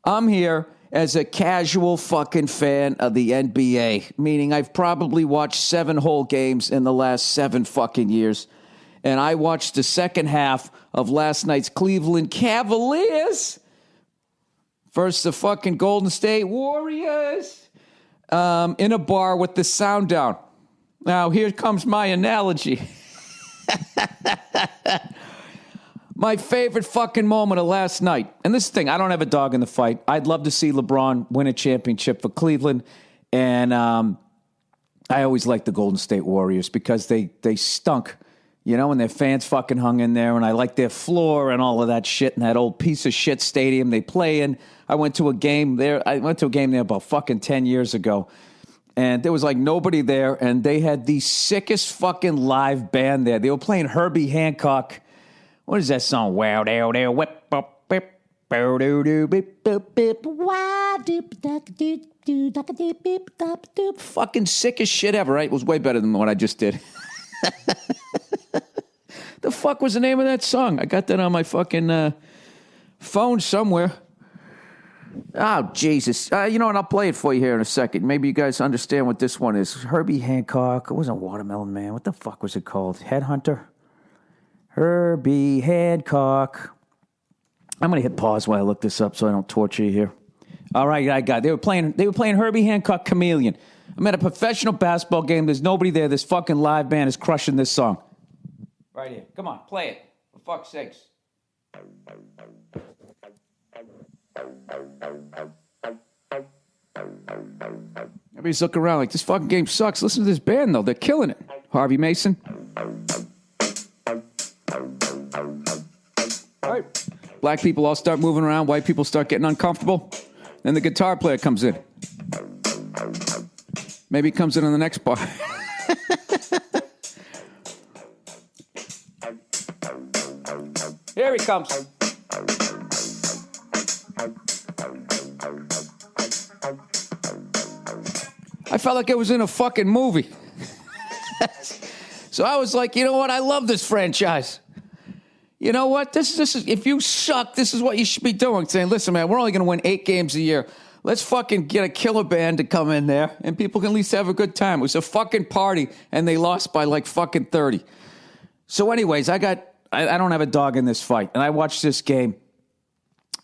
I'm here as a casual fucking fan of the NBA, meaning I've probably watched 7 whole games in the last 7 fucking years. And I watched the second half of last night's Cleveland Cavaliers versus the fucking Golden State Warriors in a bar with the sound down. Now, here comes my analogy. My favorite fucking moment of last night. And this thing, I don't have a dog in the fight. I'd love to see LeBron win a championship for Cleveland. And I always liked the Golden State Warriors because they stunk, you know, and their fans fucking hung in there. And I liked their floor and all of that shit in that old piece of shit stadium they play in. I went to a game there about fucking 10 years ago. And there was like nobody there. And they had the sickest fucking live band there. They were playing Herbie Hancock. What is that song? Wow, dow, dow, whip, up, bip, bow, doo, doo, bip, bip, bip, wow, doop, duck, doop, doo, duck, doop, bip, dup, doop. Fucking sickest shit ever, right? It was way better than what I just did. The fuck was the name of that song? I got that on my fucking phone somewhere. Oh, Jesus. You know what? I'll play it for you here in a second. Maybe you guys understand what this one is. Herbie Hancock. It wasn't Watermelon Man. What the fuck was it called? Headhunter? Herbie Hancock. I'm going to hit pause while I look this up so I don't torture you here. All right, I got it. They were playing Herbie Hancock Chameleon. I'm at a professional basketball game. There's nobody there. This fucking live band is crushing this song. Right here. Come on, play it. For fuck's sakes. Everybody's looking around like, this fucking game sucks. Listen to this band, though. They're killing it. Harvey Mason. All right. Black people all start moving around. White people start getting uncomfortable. Then the guitar player comes in. Maybe he comes in on the next bar. Here he comes. I felt like I was in a fucking movie. So I was like, you know what? I love this franchise. You know what? This is if you suck, this is what you should be doing. Saying, listen, man, we're only going to win 8 games a year. Let's fucking get a killer band to come in there, and people can at least have a good time. It was a fucking party, and they lost by like fucking 30. So anyways, I don't have a dog in this fight, and I watched this game.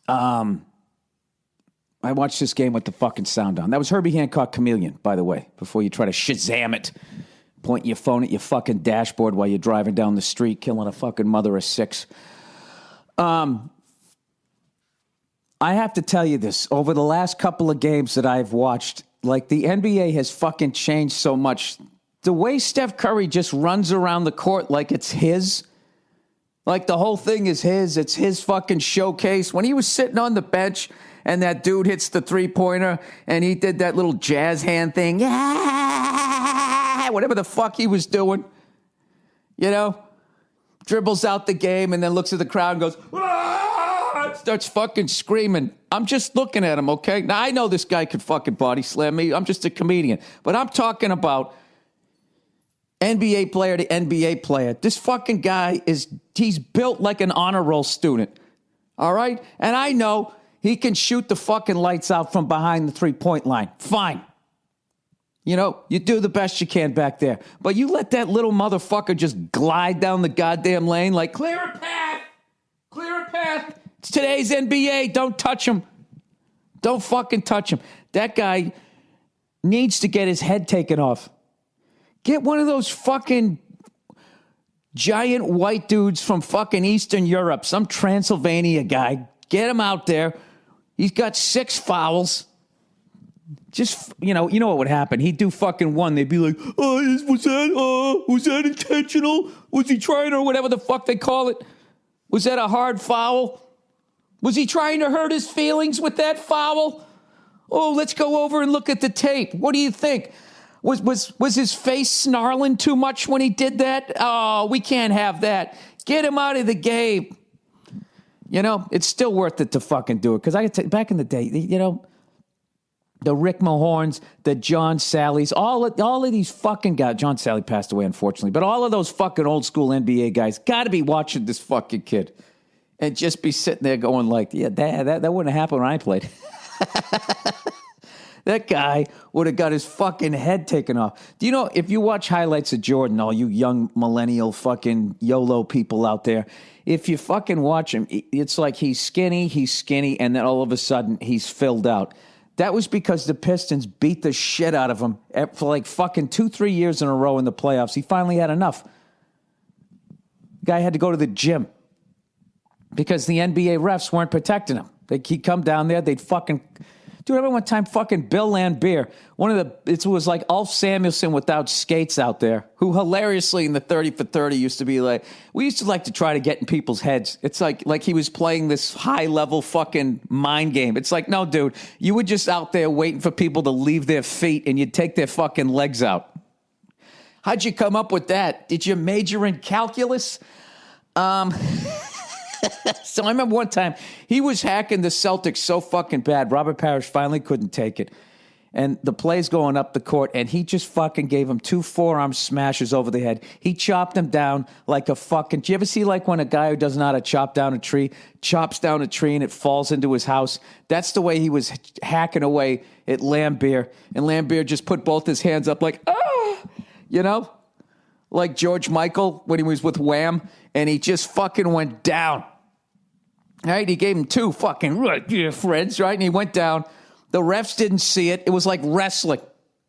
I watched this game with the fucking sound on. That was Herbie Hancock Chameleon, by the way, before you try to Shazam it. Point your phone at your fucking dashboard while you're driving down the street, killing a fucking mother of 6. I have to tell you this. Over the last couple of games that I've watched, like the NBA has fucking changed so much. The way Steph Curry just runs around the court like it's his, like the whole thing is his. It's his fucking showcase. When he was sitting on the bench and that dude hits the three-pointer and he did that little jazz hand thing, whatever the fuck he was doing, you know, dribbles out the game and then looks at the crowd and goes, starts fucking screaming. I'm just looking at him, okay? Now, I know this guy could fucking body slam me. I'm just a comedian. But I'm talking about NBA player to NBA player. This fucking guy he's built like an honor roll student, all right? And I know he can shoot the fucking lights out from behind the three-point line. Fine. You know, you do the best you can back there. But you let that little motherfucker just glide down the goddamn lane like, clear a path. Clear a path. It's today's NBA. Don't touch him. Don't fucking touch him. That guy needs to get his head taken off. Get one of those fucking giant white dudes from fucking Eastern Europe, some Transylvania guy. Get him out there. He's got 6 fouls. Just, you know what would happen? He'd do fucking 1. They'd be like, was that intentional? Was he trying, or whatever the fuck they call it? Was that a hard foul? Was he trying to hurt his feelings with that foul? Oh, let's go over and look at the tape. What do you think? Was his face snarling too much when he did that? Oh, we can't have that. Get him out of the game. You know, it's still worth it to fucking do it. Because back in the day, you know, the Rick Mahorns, the John Sallys, all of these fucking guys. John Sally passed away, unfortunately. But all of those fucking old school NBA guys got to be watching this fucking kid and just be sitting there going like, yeah, that wouldn't have happened when I played. That guy would have got his fucking head taken off. Do you know, if you watch highlights of Jordan, all you young millennial fucking YOLO people out there, if you fucking watch him, it's like he's skinny, and then all of a sudden he's filled out. That was because the Pistons beat the shit out of him for like fucking 2-3 years in a row in the playoffs. He finally had enough. The guy had to go to the gym because the NBA refs weren't protecting him. He'd come down there, they'd fucking... Dude, I remember one time fucking Bill Lambier, it was like Ulf Samuelson without skates out there, who hilariously in the 30 for 30 used to be like, we used to like to try to get in people's heads. It's like he was playing this high level fucking mind game. It's like, no, dude, you were just out there waiting for people to leave their feet and you'd take their fucking legs out. How'd you come up with that? Did you major in calculus? So I remember one time he was hacking the Celtics so fucking bad. Robert Parrish finally couldn't take it. And the play's going up the court, and he just fucking gave him 2 forearm smashes over the head. He chopped him down like a fucking... Do you ever see like when a guy who doesn't know how to chop down a tree, chops down a tree and it falls into his house? That's the way he was hacking away at Lambier. And Lambier just put both his hands up like, ah! You know? Like George Michael when he was with Wham, and he just fucking went down. Right? He gave him 2 fucking friends, right? And he went down. The refs didn't see it. It was like wrestling.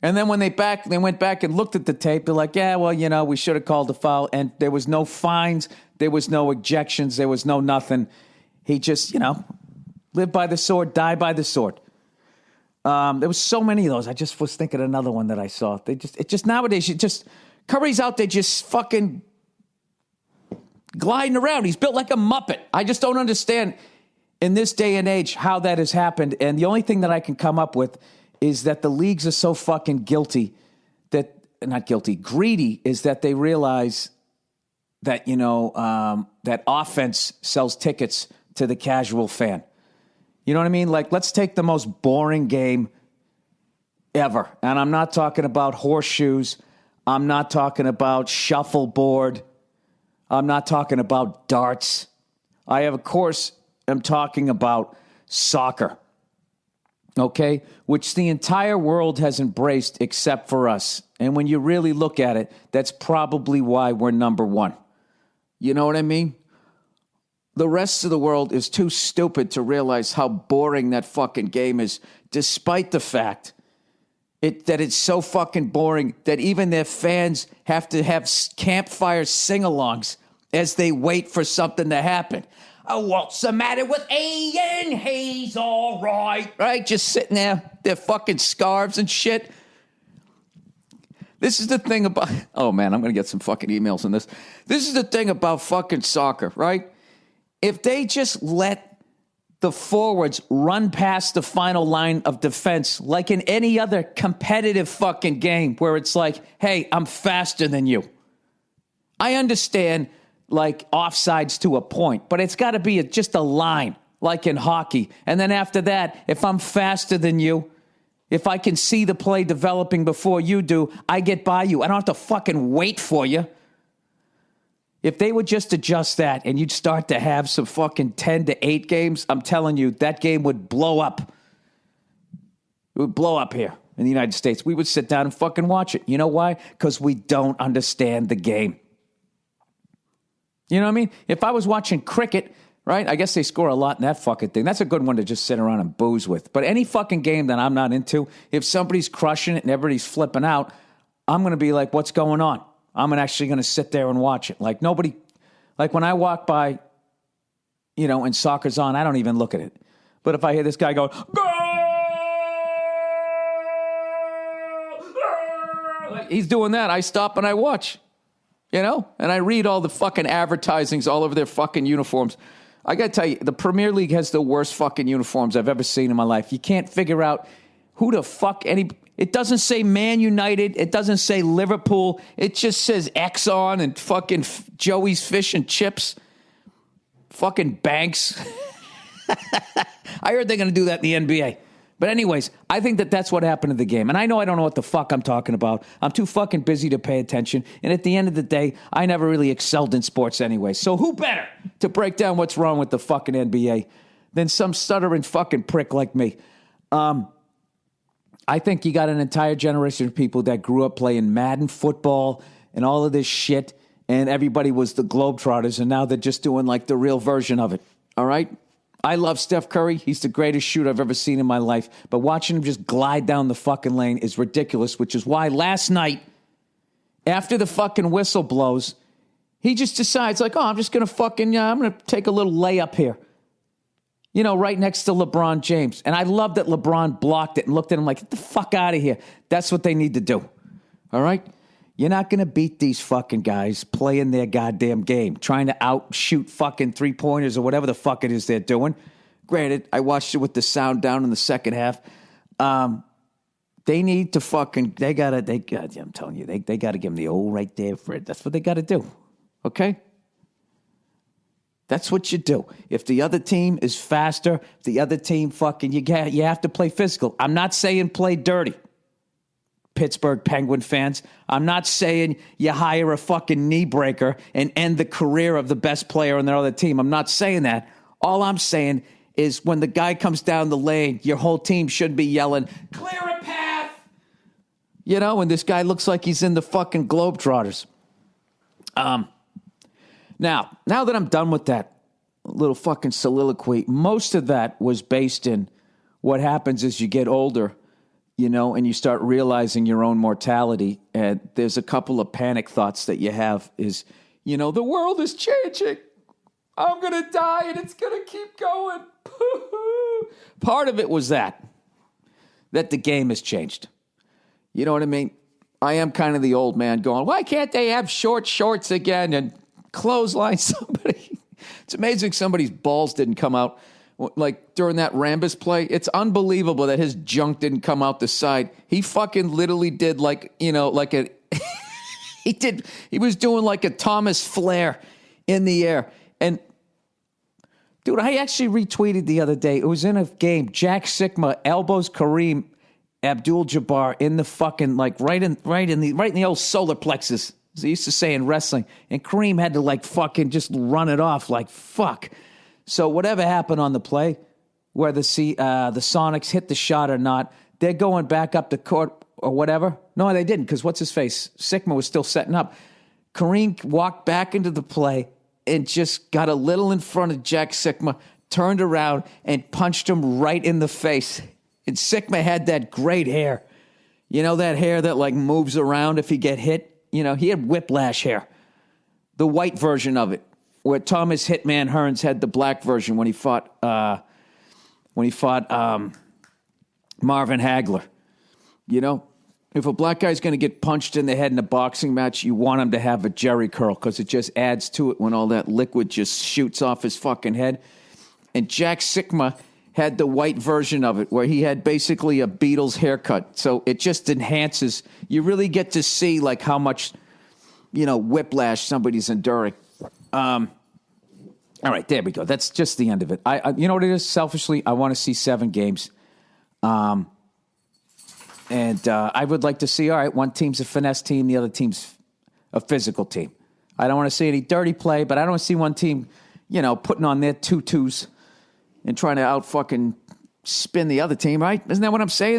And then when they went back and looked at the tape, they're like, yeah, well, you know, we should have called the foul. And there was no fines. There was no ejections. There was no nothing. He just, you know, live by the sword, die by the sword. There was so many of those. I just was thinking another one that I saw. Nowadays, Curry's out there just fucking gliding around. He's built like a Muppet. I just don't understand in this day and age how that has happened. And the only thing that I can come up with is that the leagues are so fucking greedy, is that they realize that, you know, that offense sells tickets to the casual fan. You know what I mean? Like, let's take the most boring game ever. And I'm not talking about horseshoes. I'm not talking about shuffleboard. I'm not talking about darts. I'm talking about soccer, okay, which the entire world has embraced except for us. And when you really look at it, that's probably why we're number 1. You know what I mean? The rest of the world is too stupid to realize how boring that fucking game is, despite the fact that it's so fucking boring that even their fans have to have campfire sing-alongs as they wait for something to happen. Oh, what's the matter with Ian? He's all right. Right? Just sitting there, their fucking scarves and shit. This is the thing about... Oh, man, I'm going to get some fucking emails on this. This is the thing about fucking soccer, right? If they just let the forwards run past the final line of defense like in any other competitive fucking game where it's like, hey, I'm faster than you. I understand, like, offsides to a point, but it's got to be just a line, like in hockey. And then after that, if I'm faster than you, if I can see the play developing before you do, I get by you. I don't have to fucking wait for you. If they would just adjust that and you'd start to have some fucking 10-8 games, I'm telling you, that game would blow up. It would blow up here in the United States. We would sit down and fucking watch it. You know why? Because we don't understand the game. You know what I mean? If I was watching cricket, right? I guess they score a lot in that fucking thing. That's a good one to just sit around and booze with. But any fucking game that I'm not into, if somebody's crushing it and everybody's flipping out, I'm going to be like, what's going on? I'm actually going to sit there and watch it. Like nobody, like when I walk by, you know, and soccer's on, I don't even look at it. But if I hear this guy go, go! Like he's doing that, I stop and I watch, you know? And I read all the fucking advertisings all over their fucking uniforms. I got to tell you, the Premier League has the worst fucking uniforms I've ever seen in my life. You can't figure out who the fuck It doesn't say Man United. It doesn't say Liverpool. It just says Exxon and fucking Joey's Fish and Chips. Fucking Banks. I heard they're going to do that in the NBA. But anyways, I think that's what happened to the game. And I know I don't know what the fuck I'm talking about. I'm too fucking busy to pay attention. And at the end of the day, I never really excelled in sports anyway. So who better to break down what's wrong with the fucking NBA than some stuttering fucking prick like me? I think you got an entire generation of people that grew up playing Madden football and all of this shit, and everybody was the Globetrotters, and now they're just doing like the real version of it. All right? I love Steph Curry. He's the greatest shooter I've ever seen in my life. But watching him just glide down the fucking lane is ridiculous, which is why last night, after the fucking whistle blows, he just decides, like, oh, I'm just going to fucking, I'm going to take a little layup here. You know, right next to LeBron James. And I love that LeBron blocked it and looked at him like, get the fuck out of here. That's what they need to do. All right? You're not going to beat these fucking guys playing their goddamn game, trying to outshoot fucking three-pointers or whatever the fuck it is they're doing. Granted, I watched it with the sound down in the second half. They need to fucking, I'm telling you, they got to give them the old right there for it. That's what they got to do. Okay? That's what you do. If the other team is faster, if the other team fucking, you have to play physical. I'm not saying play dirty. Pittsburgh Penguin fans. I'm not saying you hire a fucking knee breaker and end the career of the best player on their other team. I'm not saying that. All I'm saying is when the guy comes down the lane, your whole team should be yelling, clear a path! You know, and this guy looks like he's in the fucking Globetrotters. Now that I'm done with that little fucking soliloquy, most of that was based in what happens as you get older, you know, and you start realizing your own mortality. And there's a couple of panic thoughts that you have is, you know, the world is changing. I'm going to die and it's going to keep going. Part of it was that the game has changed. You know what I mean? I am kind of the old man going, why can't they have short shorts again and clothesline somebody? It's amazing somebody's balls didn't come out. Like during that Rambus play, it's unbelievable that his junk didn't come out the side. He fucking literally did like, you know, like a, he was doing like a Thomas Flair in the air. And dude, I actually retweeted the other day. It was in a game. Jack Sikma elbows Kareem Abdul-Jabbar in the fucking, like right in the old solar plexus, as they used to say in wrestling. And Kareem had to like fucking just run it off like fuck. So whatever happened on the play, whether the Sonics hit the shot or not, they're going back up the court or whatever. No, they didn't, because what's his face? Sikma was still setting up. Kareem walked back into the play and just got a little in front of Jack Sikma, turned around and punched him right in the face. And Sikma had that great hair. You know, that hair that like moves around if he get hit? You know, he had whiplash hair. The white version of it. Where Thomas Hitman Hearns had the black version when he fought Marvin Hagler. You know, if a black guy's going to get punched in the head in a boxing match, you want him to have a jerry curl because it just adds to it when all that liquid just shoots off his fucking head. And Jack Sikma had the white version of it where he had basically a Beatles haircut. So it just enhances. You really get to see like how much, you know, whiplash somebody's enduring. All right, there we go. That's just the end of it. I you know what it is? Selfishly, I want to see 7 games. And I would like to see, all right, one team's a finesse team, the other team's a physical team. I don't want to see any dirty play, but I don't want to see one team, you know, putting on their tutus and trying to out fucking spin the other team, right? Isn't that what I'm saying?